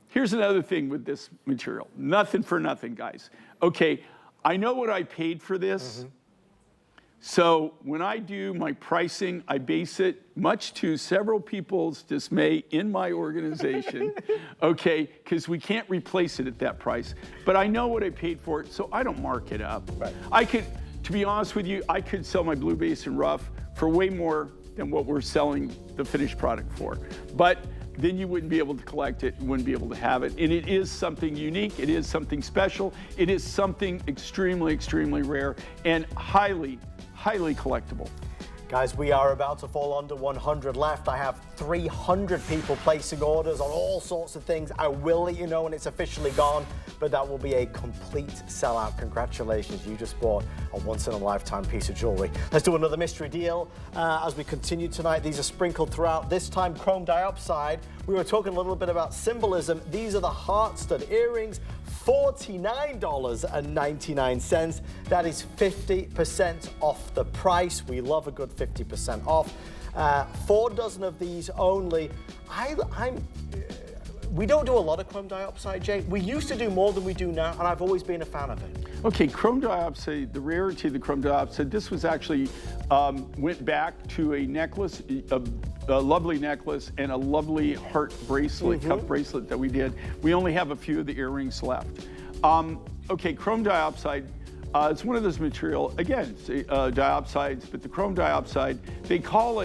here's another thing with this material. Nothing for nothing, guys. Okay, I know what I paid for this. Mm-hmm. So when I do my pricing, I base it, much to several people's dismay in my organization, okay, because we can't replace it at that price. But I know what I paid for it, so I don't mark it up. Right. To be honest with you, I could sell my Blue Base and Rough for way more than what we're selling the finished product for. But then you wouldn't be able to collect it, you wouldn't be able to have it. And it is something unique, it is something special, it is something extremely, extremely rare, and highly collectible. Guys, we are about to fall under 100 left. I have 300 people placing orders on all sorts of things. I will let you know when it's officially gone, but that will be a complete sellout. Congratulations, you just bought a once-in-a-lifetime piece of jewelry. Let's do another mystery deal as we continue tonight. These are sprinkled throughout, this time chrome diopside. We were talking a little bit about symbolism. These are the heart stud earrings, $49.99. That is 50% off the price. We love a good 50% off. 4 dozen of these only. We don't do a lot of chrome diopside, Jay. We used to do more than we do now, and I've always been a fan of it. Okay, chrome diopside, the rarity of the chrome diopside, this was actually, went back to a necklace, a lovely necklace and a lovely heart bracelet, cuff bracelet that we did. We only have a few of the earrings left. Okay, chrome diopside, it's one of those material, again, diopsides, but the chrome diopside, they call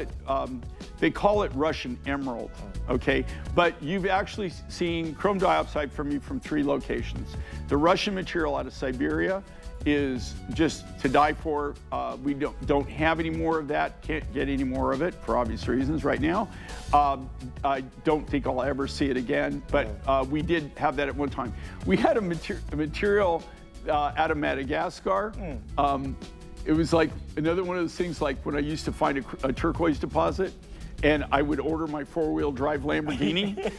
it Russian emerald, okay? But you've actually seen chrome diopside from me from 3 locations. The Russian material out of Siberia is just to die for. We don't have any more of that, can't get any more of it for obvious reasons right now. I don't think I'll ever see it again, but we did have that at one time. We had a material out of Madagascar. It was like another one of those things like when I used to find a turquoise deposit, and I would order my 4-wheel drive Lamborghini,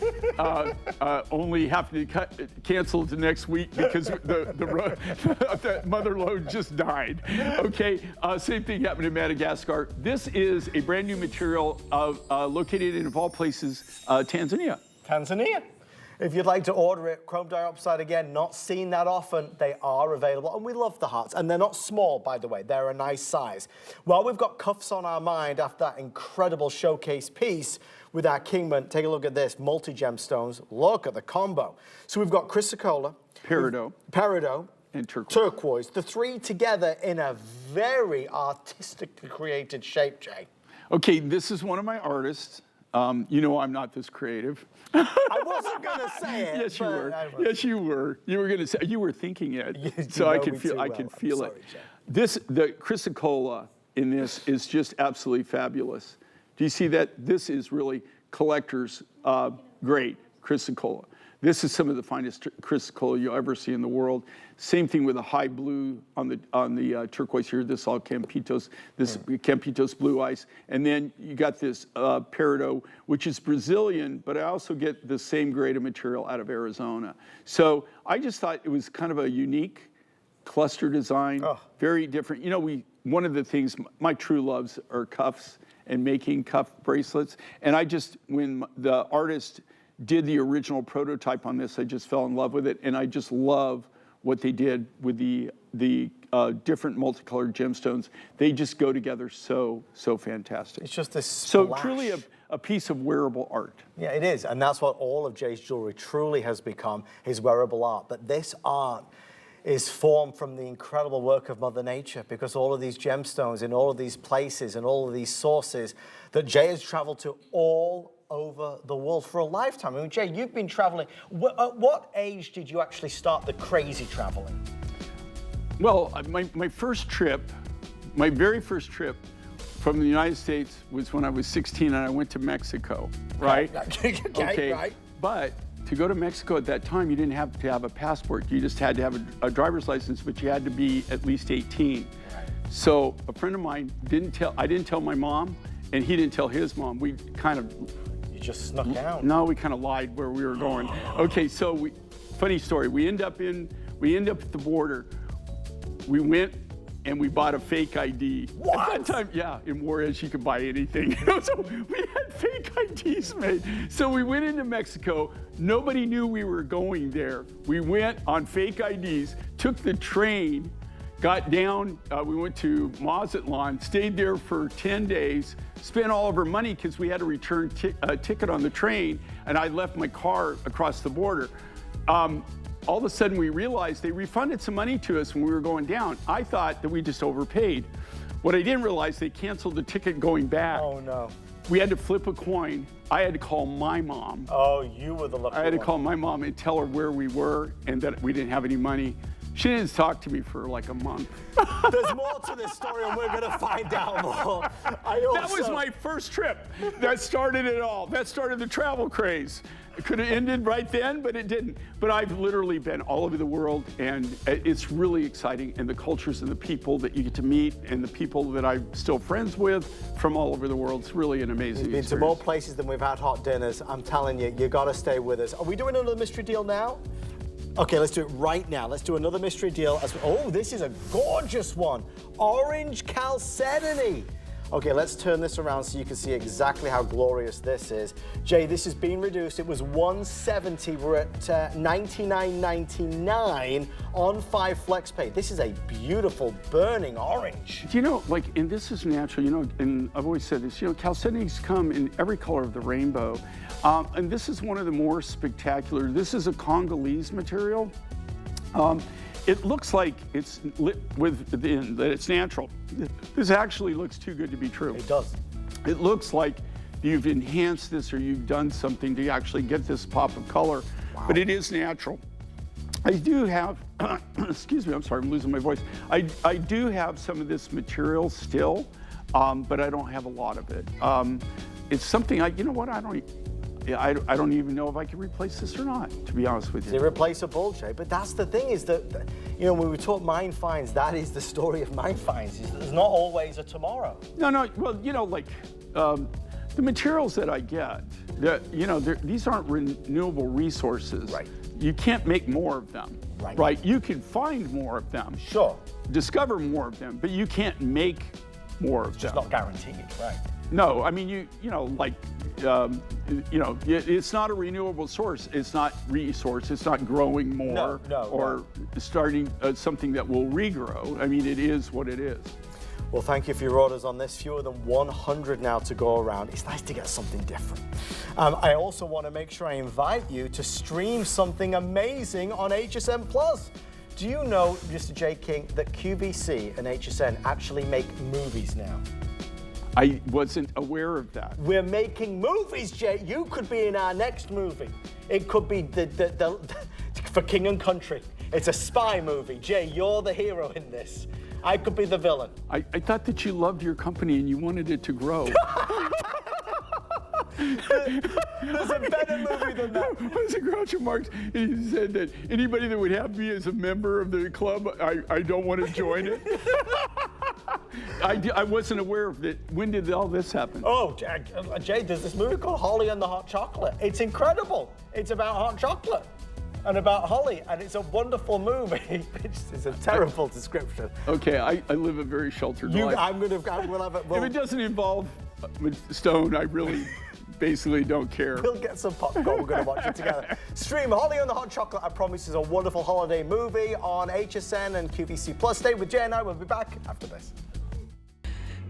only having to cancel it the next week because the mother lode just died. Okay, same thing happened in Madagascar. This is a brand new material located in, of all places, Tanzania. Tanzania. If you'd like to order it, chrome diopside, again, not seen that often. They are available, and we love the hearts. And they're not small, by the way. They're a nice size. While we've got cuffs on our mind after that incredible showcase piece with our Kingman, take a look at this, multi-gemstones. Look at the combo. So we've got chrysocolla, peridot, and turquoise. The 3 together in a very artistically created shape, Jay. Okay, this is one of my artists. You know I'm not this creative. I wasn't going to say it. Yes, you were. Yes, you were. You were going to say. You were thinking it. So I could feel. I could feel it. The chrysocolla in this is just absolutely fabulous. Do you see that? This is really collector's grade chrysocolla. This is some of the finest chrysocolla you'll ever see in the world. Same thing with a high blue on the turquoise here. This all Campitos, Campitos blue ice. And then you got this peridot, which is Brazilian, but I also get the same grade of material out of Arizona. So I just thought it was kind of a unique cluster design, very different. You know, one of the things, my true loves are cuffs and making cuff bracelets. And when the artist did the original prototype on this, I just fell in love with it, and I just love what they did with the different multicolored gemstones. They just go together so fantastic. It's just this splash. So truly a piece of wearable art. Yeah, it is, and that's what all of Jay's jewelry truly has become, his wearable art. But this art is formed from the incredible work of Mother Nature, because all of these gemstones in all of these places and all of these sources that Jay has traveled to all over the world for a lifetime. I mean, Jay, you've been traveling. At what age did you actually start the crazy traveling? Well, my first trip, my very first trip from the United States was when I was 16 and I went to Mexico, right? Okay, right. But to go to Mexico at that time, you didn't have to have a passport. You just had to have a driver's license, but you had to be at least 18. Right. So a friend of mine I didn't tell my mom, and he didn't tell his mom. We kind of... You just snuck out? No, we kind of lied where we were going. Okay, so funny story. We end up at the border. We went and we bought a fake ID. What? At that time, yeah, in Juarez, you could buy anything. So we had fake IDs made. So we went into Mexico. Nobody knew we were going there. We went on fake IDs, took the train, got down, we went to Mazatlan, stayed there for 10 days, spent all of our money because we had a return ticket on the train, and I left my car across the border. All of a sudden we realized they refunded some money to us when we were going down. I thought that we just overpaid. What I didn't realize, they canceled the ticket going back. Oh no. We had to flip a coin. I had to call my mom. Oh, you were the lucky one. I had to call my mom and tell her where we were and that we didn't have any money. She didn't talk to me for like a month. There's more to this story, and we're going to find out more. That was my first trip. That started it all. That started the travel craze. It could have ended right then, but it didn't. But I've literally been all over the world, and it's really exciting. And the cultures and the people that you get to meet, and the people that I'm still friends with from all over the world, it's really an amazing experience. Been to more places than we've had hot dinners. I'm telling you, you got to stay with us. Are we doing another mystery deal now? Okay, let's do it right now. Let's do another mystery deal. Oh, this is a gorgeous one. Orange chalcedony. Okay, let's turn this around so you can see exactly how glorious this is. Jay, this has been reduced. It was $170. We're at $99.99 on 5 FlexPay. This is a beautiful burning orange. You know, like, and this is natural, you know, and I've always said this, you know, chalcedonies come in every color of the rainbow. And this is one of the more spectacular. This is a Congolese material. It looks like it's lit that it's natural. This actually looks too good to be true. It does. It looks like you've enhanced this or you've done something to actually get this pop of color, but it is natural. I do have, excuse me, I'm sorry, I'm losing my voice. I do have some of this material still, but I don't have a lot of it. It's something you know what, I don't even know if I can replace this or not, to be honest with you. It's irreplaceable, Jay, but that's the thing is that, you know, when we talk mine finds, that is the story of mine finds. There's not always a tomorrow. No, well, you know, like, the materials that I get, you know, these aren't renewable resources. Right. You can't make more of them. Right. You can find more of them. Sure. Discover more of them, but you can't make more of them. It's just not guaranteed, right? No, I mean, you know, like, you know, it's not a renewable source. It's not resource. It's not growing more or starting something that will regrow. I mean, it is what it is. Well, thank you for your orders on this. Fewer than 100 now to go around. It's nice to get something different. I also want to make sure I invite you to stream something amazing on HSN Plus. Do you know, Mr. J. King, that QVC and HSN actually make movies now? I wasn't aware of that. We're making movies, Jay. You could be in our next movie. It could be for King and Country. It's a spy movie. Jay, you're the hero in this. I could be the villain. I thought that you loved your company and you wanted it to grow. There's a better movie than that. Was it Groucho Marx? And he said that anybody that would have me as a member of the club, I don't want to join it. I wasn't aware of it. When did all this happen? Oh, Jay, there's this movie called Holly and the Hot Chocolate. It's incredible. It's about hot chocolate and about Holly, and it's a wonderful movie. It's a terrible description. Okay, I live a very sheltered life. We'll have it. If it doesn't involve Stone, I really basically don't care. We'll get some popcorn. We're going to watch it together. Stream Holly and the Hot Chocolate, I promise, is a wonderful holiday movie on HSN and QVC Plus. Stay with Jay and I. We'll be back after this.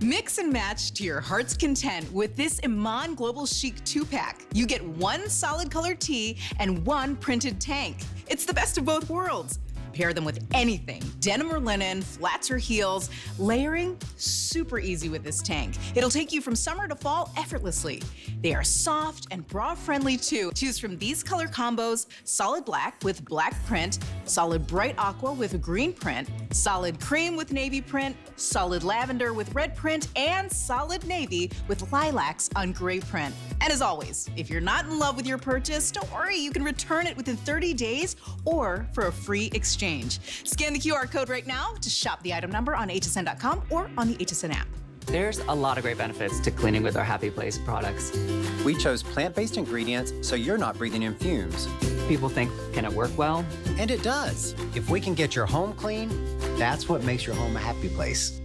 Mix and match to your heart's content with this Iman Global Chic 2-pack. You get one solid color tee and one printed tank. It's the best of both worlds. Pair them with anything, denim or linen, flats or heels. Layering, super easy with this tank. It'll take you from summer to fall effortlessly. They are soft and bra-friendly too. Choose from these color combos: solid black with black print, solid bright aqua with a green print, solid cream with navy print, solid lavender with red print, and solid navy with lilacs on gray print. And as always, if you're not in love with your purchase, don't worry, you can return it within 30 days or for a free exchange. Scan the QR code right now to shop the item number on hsn.com or on the HSN app. There's a lot of great benefits to cleaning with our Happy Place products. We chose plant-based ingredients so you're not breathing in fumes. People think, can it work well? And it does. If we can get your home clean, that's what makes your home a happy place.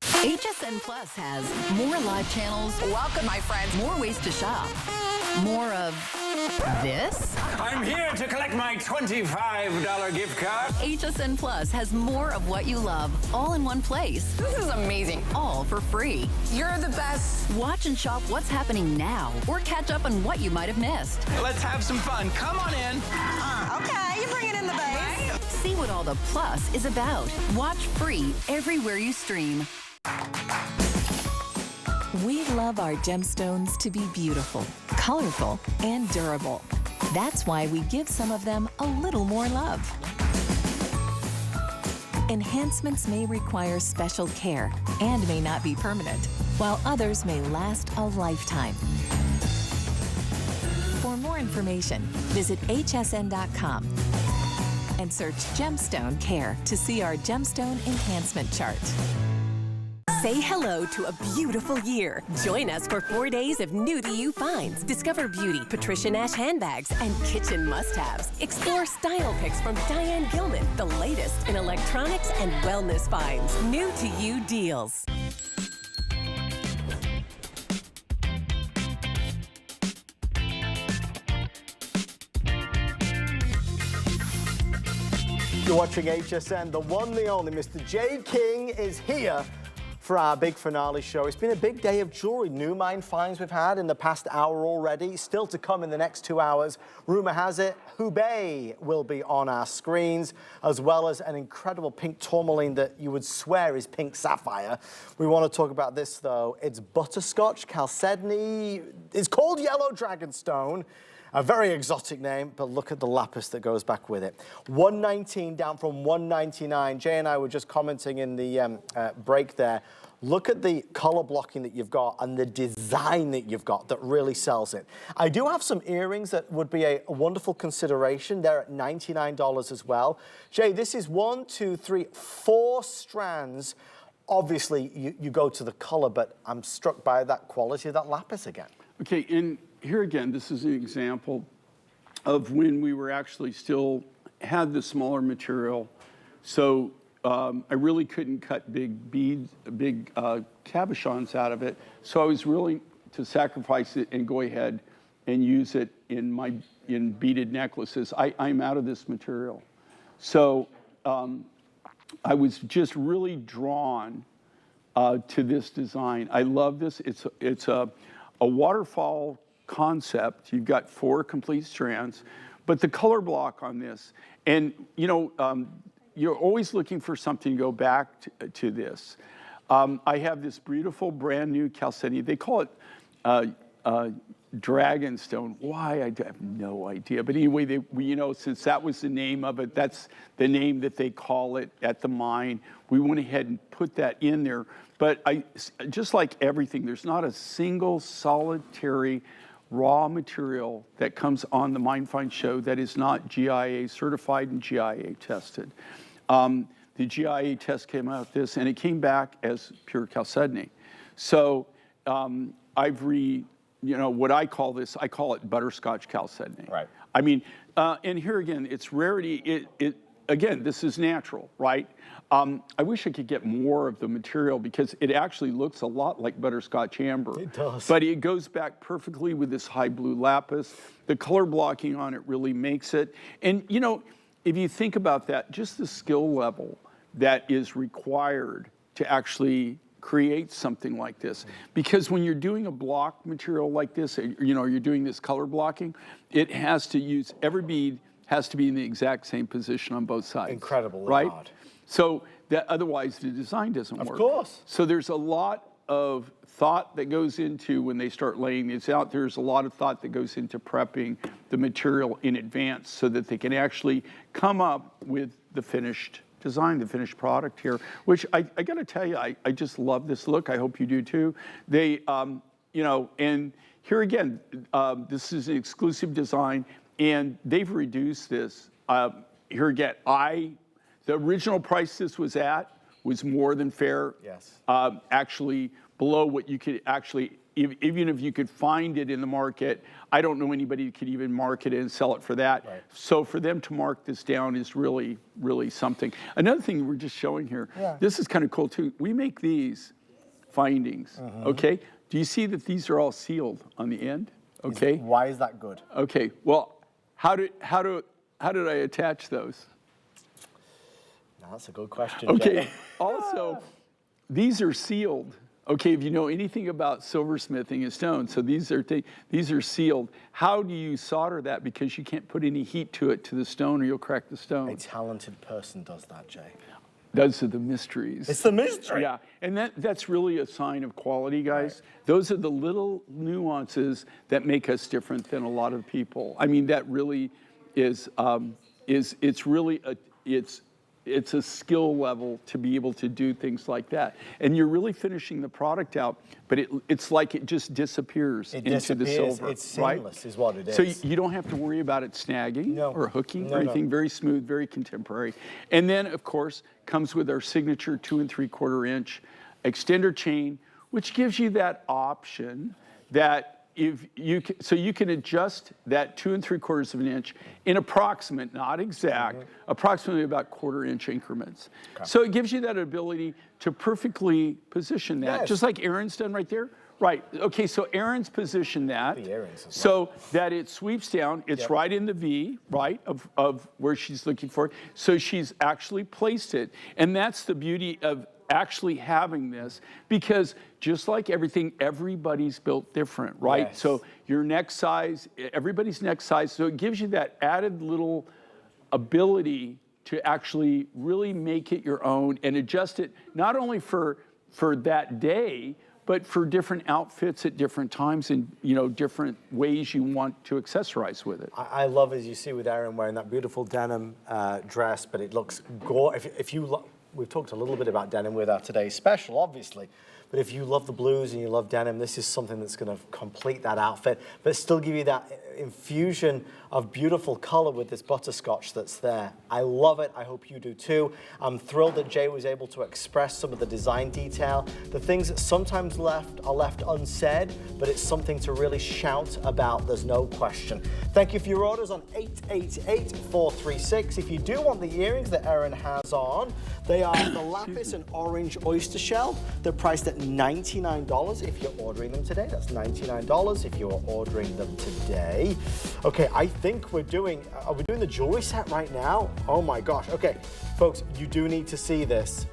HSN Plus has more live channels. Welcome, my friends. More ways to shop. More of this. I'm here to collect my $25 gift card. HSN Plus has more of what you love, all in one place. This is amazing. All for free. You're the best. Watch and shop what's happening now, or catch up on what you might have missed. Let's have some fun. Come on in. Okay, you're bringing in the bass. See what all the plus is about. Watch free everywhere you stream. We love our gemstones to be beautiful, colorful, and durable. That's why we give some of them a little more love. Enhancements may require special care and may not be permanent, while others may last a lifetime. For more information, visit hsn.com and search Gemstone Care to see our gemstone enhancement chart. Say hello to a beautiful year. Join us for 4 days of new to you finds. Discover beauty, Patricia Nash handbags, and kitchen must-haves. Explore style picks from Diane Gilman, the latest in electronics and wellness finds. New to you deals. You're watching HSN. The one, the only Mr. J. King is here for our big finale show. It's been a big day of jewelry. New mine finds we've had in the past hour already. Still to come in the next 2 hours. Rumor has it, Hubei will be on our screens, as well as an incredible pink tourmaline that you would swear is pink sapphire. We want to talk about this, though. It's butterscotch, chalcedony. It's called yellow dragonstone. A very exotic name, but look at the lapis that goes back with it. $119 down from $199. Jay and I were just commenting in the break there. Look at the color blocking that you've got and the design that you've got that really sells it. I do have some earrings that would be a wonderful consideration. They're at $99 as well. Jay, this is 1, 2, 3, 4 strands. Obviously, you go to the color, but I'm struck by that quality of that lapis again. Okay, and here again, this is an example of when we were actually still had the smaller material. So I really couldn't cut big beads, big cabochons out of it. So I was willing to sacrifice it and go ahead and use it in beaded necklaces. I'm out of this material. So I was just really drawn to this design. I love this. It's a waterfall concept. You've got 4 complete strands, but the color block on this, and you know, you're always looking for something to go back to this. I have this beautiful brand new chalcedony. They call it dragonstone. Why? I have no idea. But anyway, you know, since that was the name of it, that's the name that they call it at the mine. We went ahead and put that in there. But just like everything, there's not a single solitary raw material that comes on the Mine Find show that is not GIA certified and GIA tested. The GIA test came out this, and it came back as pure chalcedony. So you know, what I call this, I call it butterscotch chalcedony. Right. I mean, and here again, it's rarity. Again, this is natural, right? I wish I could get more of the material because it actually looks a lot like butterscotch amber. It does. But it goes back perfectly with this high blue lapis. The color blocking on it really makes it. And you know, if you think about that, just the skill level that is required to actually create something like this. Because when you're doing a block material like this, you know, you're doing this color blocking, it has to use every bead has to be in the exact same position on both sides. Incredible, right? hard. So that otherwise the design doesn't work. Of course. So there's a lot of thought that goes into when they start laying this out. There's a lot of thought that goes into prepping the material in advance so that they can actually come up with the finished design, the finished product here, which I got to tell you, I just love this look. I hope you do too. They, you know, and here again, this is an exclusive design, and they've reduced this. Here again, the original price this was at was more than fair. Yes. Actually below what you could actually, even if you could find it in the market, I don't know anybody who could even market it and sell it for that. Right. So for them to mark this down is really, really something. Another thing we're just showing here, this is kind of cool too. We make these findings, okay? Do you see that these are all sealed on the end? Okay. Why is that good? Okay. Well, how did I attach those? No, that's a good question. Okay. Jay. Also, these are sealed. Okay, if you know anything about silversmithing and stone, so these are sealed. How do you solder that? Because you can't put any heat to it, to the stone, or you'll crack the stone. A talented person does that, Jay. Those are the mysteries. It's the mystery. Yeah, and that's really a sign of quality, guys. Right. Those are the little nuances that make us different than a lot of people. I mean, that really is it's really it's a skill level to be able to do things like that. And you're really finishing the product out, but it's like it just disappears into the silver. It's seamless, is what it is. So you don't have to worry about it snagging or hooking or anything. Very smooth, very contemporary. And then, of course, comes with our signature 2 3/4 inch extender chain, which gives you that option that if you can, so you can adjust that 2 3/4 inch in approximate, not exact, approximately about 1/4 inch increments. Okay. So it gives you that ability to perfectly position that, just like Erin's done right there. Right. Okay. So Erin's positioned that so that it sweeps down. It's right in the V, right, of where she's looking for it. So she's actually placed it, and that's the beauty of actually having this, because just like everything, everybody's built different, right? Yes. So your neck size, everybody's neck size, so it gives you that added little ability to actually really make it your own and adjust it not only for that day, but for different outfits at different times and, you know, different ways you want to accessorize with it. I love, as you see with Erin wearing that beautiful denim dress, but it looks gorgeous. We've talked a little bit about denim with our today's special, obviously. But if you love the blues and you love denim, this is something that's going to complete that outfit, but still give you that infusion of beautiful color with this butterscotch that's there. I love it. I hope you do too. I'm thrilled that Jay was able to express some of the design detail, the things that sometimes are left unsaid, but it's something to really shout about, there's no question. Thank you for your orders on 888-436. If you do want the earrings that Erin has on, they are the lapis and orange oyster shell. They're priced at $99 if you're ordering them today. That's $99 if you're ordering them today. Okay, I think are we doing the jewelry set right now? Oh my gosh. Okay, folks, you do need to see this.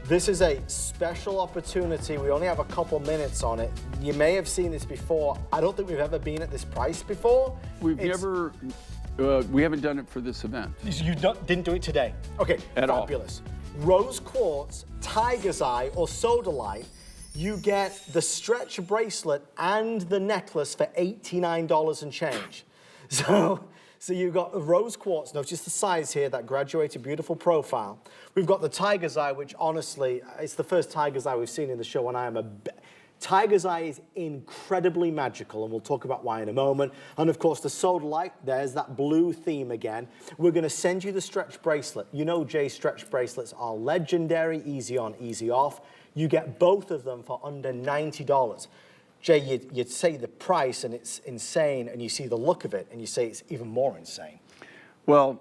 This is a special opportunity. We only have a couple minutes on it. You may have seen this before. I don't think we've ever been at this price before. We haven't done it for this event. You didn't do it today? Okay, fabulous. Rose quartz, tiger's eye, or sodalite. You get the stretch bracelet and the necklace for $89 and change. So you've got the rose quartz, notice the size here, that graduated beautiful profile. We've got the tiger's eye, which honestly, it's the first tiger's eye we've seen in the show, and I am tiger's eye is incredibly magical, and we'll talk about why in a moment. And of course, the sodalite, there's that blue theme again. We're gonna send you the stretch bracelet. You know Jay's stretch bracelets are legendary, easy on, easy off. You get both of them for under $90. Jay, you'd say the price and it's insane, and you see the look of it and you say it's even more insane. Well,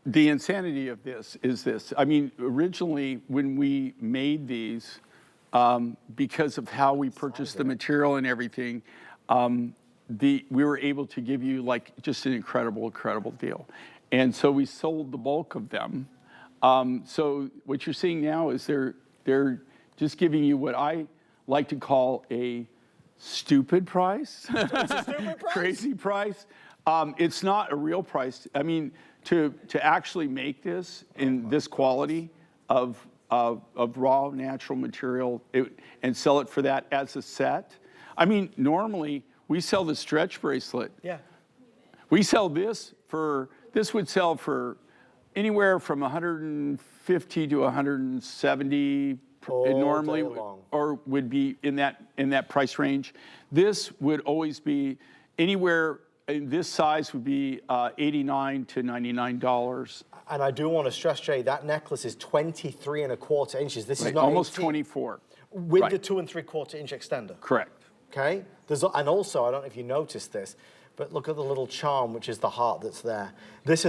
the insanity of this is this. I mean, originally when we made these, because of how we purchased the material and everything, we were able to give you like just an incredible deal. And so we sold the bulk of them. So what you're seeing now is they're just giving you what I like to call a stupid price, crazy price. It's not a real price. I mean, to actually make this in this quality of raw natural material and sell it for that as a set. I mean, normally we sell the stretch bracelet. Yeah. We sell this would sell for anywhere from 150 to 170 normally, or would be in that price range. This would always be anywhere. This size would be $89 to $99. And I do want to stress, Jay, that necklace is 23¼ inches. This is not almost 18. 24. With the 2 3/4 inch extender. Correct. Okay. And also, I don't know if you noticed this, but look at the little charm, which is the heart that's there. This is